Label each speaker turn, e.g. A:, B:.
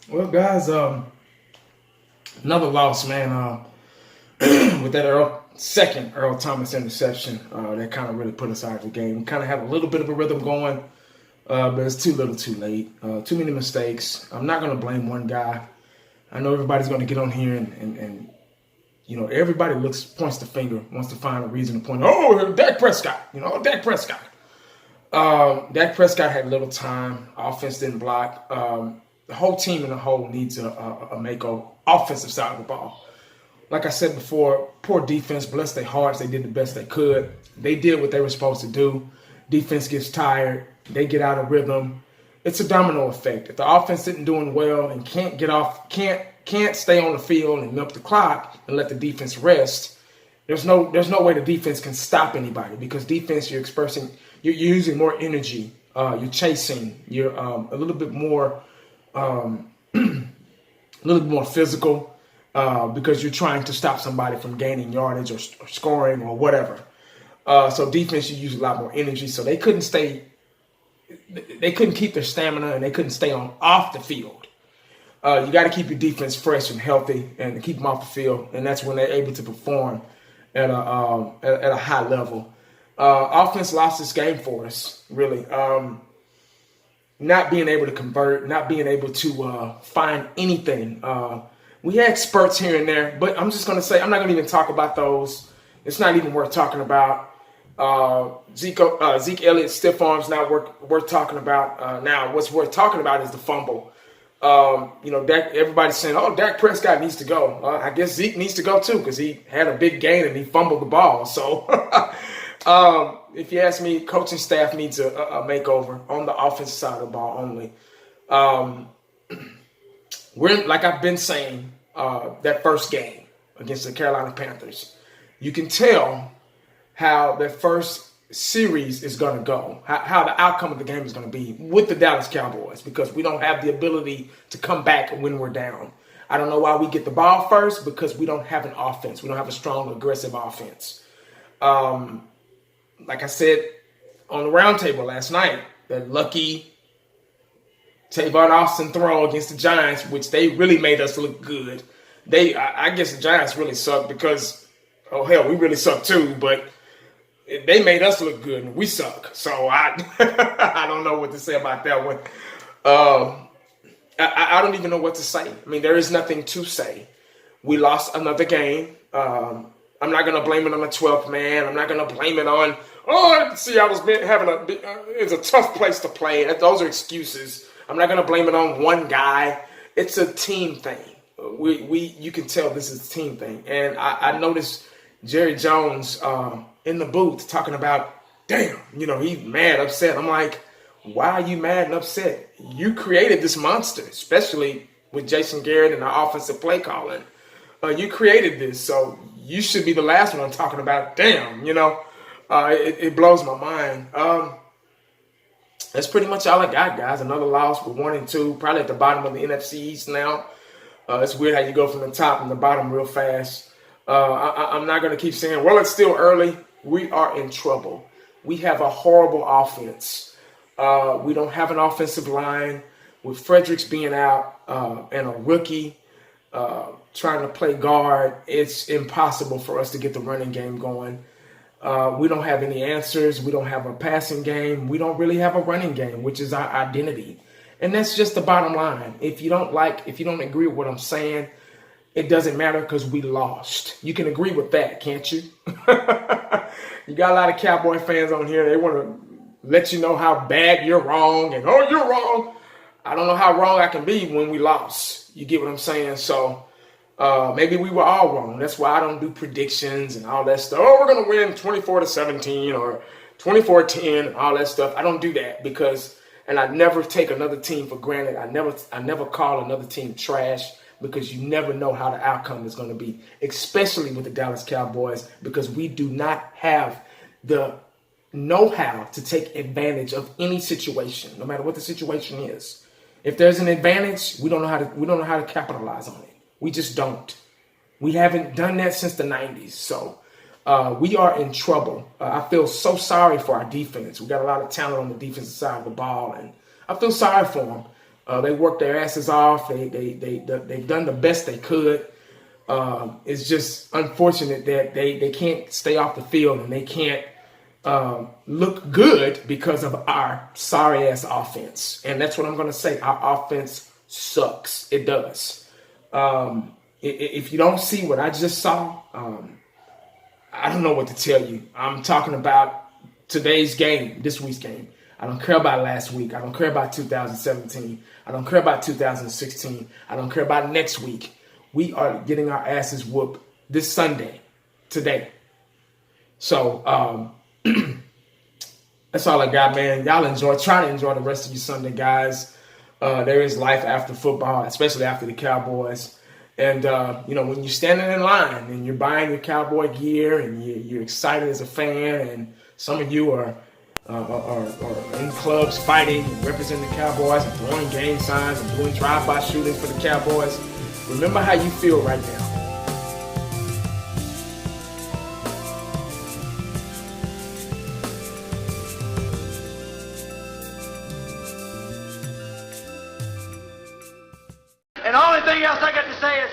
A: Well, guys, another loss, man. With that second Earl Thomas interception, that kind of really put us out of the game. We kind of had a little bit of a rhythm going, but it's too little, too late. Too many mistakes. I'm not going to blame one guy. I know everybody's going to get on here and everybody points the finger, wants to find a reason to point. Oh, Dak Prescott. Dak Prescott. Dak Prescott had little time. Offense didn't block. The whole team in the whole needs a makeover. Offensive side of the ball. Like I said before, poor defense. Bless their hearts. They did the best they could. They did what they were supposed to do. Defense gets tired. They get out of rhythm. It's a domino effect. If the offense isn't doing well and can't get off, can't stay on the field and milk the clock and let the defense rest, there's no way the defense can stop anybody, because defense, you're using more energy. You're chasing. You're a little bit more physical. Because you're trying to stop somebody from gaining yardage or scoring or whatever. So defense, you use a lot more energy. So they couldn't keep their stamina, and they couldn't stay off the field. You got to keep your defense fresh and healthy and keep them off the field, and that's when they're able to perform at a high level. Offense lost this game for us, really. Not being able to convert, not being able to find anything. We had spurts here and there, but I'm just going to say I'm not going to even talk about those. It's not even worth talking about. Zeke Elliott's stiff arms not worth talking about. Now, what's worth talking about is the fumble. Everybody's saying, "Oh, Dak Prescott needs to go." I guess Zeke needs to go too, because he had a big gain and he fumbled the ball. So, if you ask me, coaching staff needs a makeover on the offensive side of the ball only. We're, like I've been saying, that first game against the Carolina Panthers, you can tell how that first series is going to go, how the outcome of the game is going to be with the Dallas Cowboys, because we don't have the ability to come back when we're down. I don't know why we get the ball first, because we don't have an offense. We don't have a strong, aggressive offense. Like I said on the roundtable last night, that lucky Tavon Austin throw against the Giants, which they really made us look good. I guess the Giants really suck because, oh hell, we really suck too, but they made us look good and we suck. So I I don't know what to say about that one. I don't even know what to say. I mean, there is nothing to say. We lost another game. I'm not going to blame it on the 12th man. I'm not going to blame it on, Seattle's it's a tough place to play. Those are excuses. I'm not going to blame it on one guy. It's a team thing. You can tell this is a team thing. And I noticed Jerry Jones in the booth talking about, damn, he's mad, upset. I'm like, why are you mad and upset? You created this monster, especially with Jason Garrett and the offensive play calling. You created this, so you should be the last one talking about, damn, it blows my mind. That's pretty much all I got, guys. Another loss. We're 1-2, probably at the bottom of the NFC East now. It's weird how you go from the top and the bottom real fast. I'm not going to keep saying, well, it's still early. We are in trouble. We have a horrible offense. We don't have an offensive line. With Fredericks being out and a rookie trying to play guard, it's impossible for us to get the running game going. We don't have any answers. We don't have a passing game. We don't really have a running game, which is our identity. And that's just the bottom line. If you don't agree with what I'm saying, it doesn't matter, because we lost. You can agree with that, can't you? You got a lot of Cowboy fans on here. They want to let you know how bad you're wrong and, oh, you're wrong. I don't know how wrong I can be when we lost. You get what I'm saying? So maybe we were all wrong. That's why I don't do predictions and all that stuff. Oh, we're going to win 24-17 or 24-10 and all that stuff. I don't do that and I never take another team for granted. I never call another team trash, because you never know how the outcome is going to be, especially with the Dallas Cowboys, because we do not have the know-how to take advantage of any situation, no matter what the situation is. If there's an advantage, we don't know how to capitalize on it. We just don't. We haven't done that since the 90s. So we are in trouble. I feel so sorry for our defense. We got a lot of talent on the defensive side of the ball, and I feel sorry for them. They worked their asses off. They've done the best they could. It's just unfortunate that they can't stay off the field and they can't look good because of our sorry ass offense. And that's what I'm going to say. Our offense sucks. It does. If you don't see what I just saw, I don't know what to tell you. I'm talking about today's game, this week's game. I don't care about last week. I don't care about 2017. I don't care about 2016. I don't care about next week. We are getting our asses whooped this Sunday, today. So that's all I got, man. Y'all try to enjoy the rest of your Sunday, guys. There is life after football, especially after the Cowboys. And, when you're standing in line and you're buying your Cowboy gear and you're excited as a fan, and some of you are in clubs fighting and representing the Cowboys and throwing gang signs and doing drive-by shootings for the Cowboys, remember how you feel right now.
B: And the only thing else I got to say is,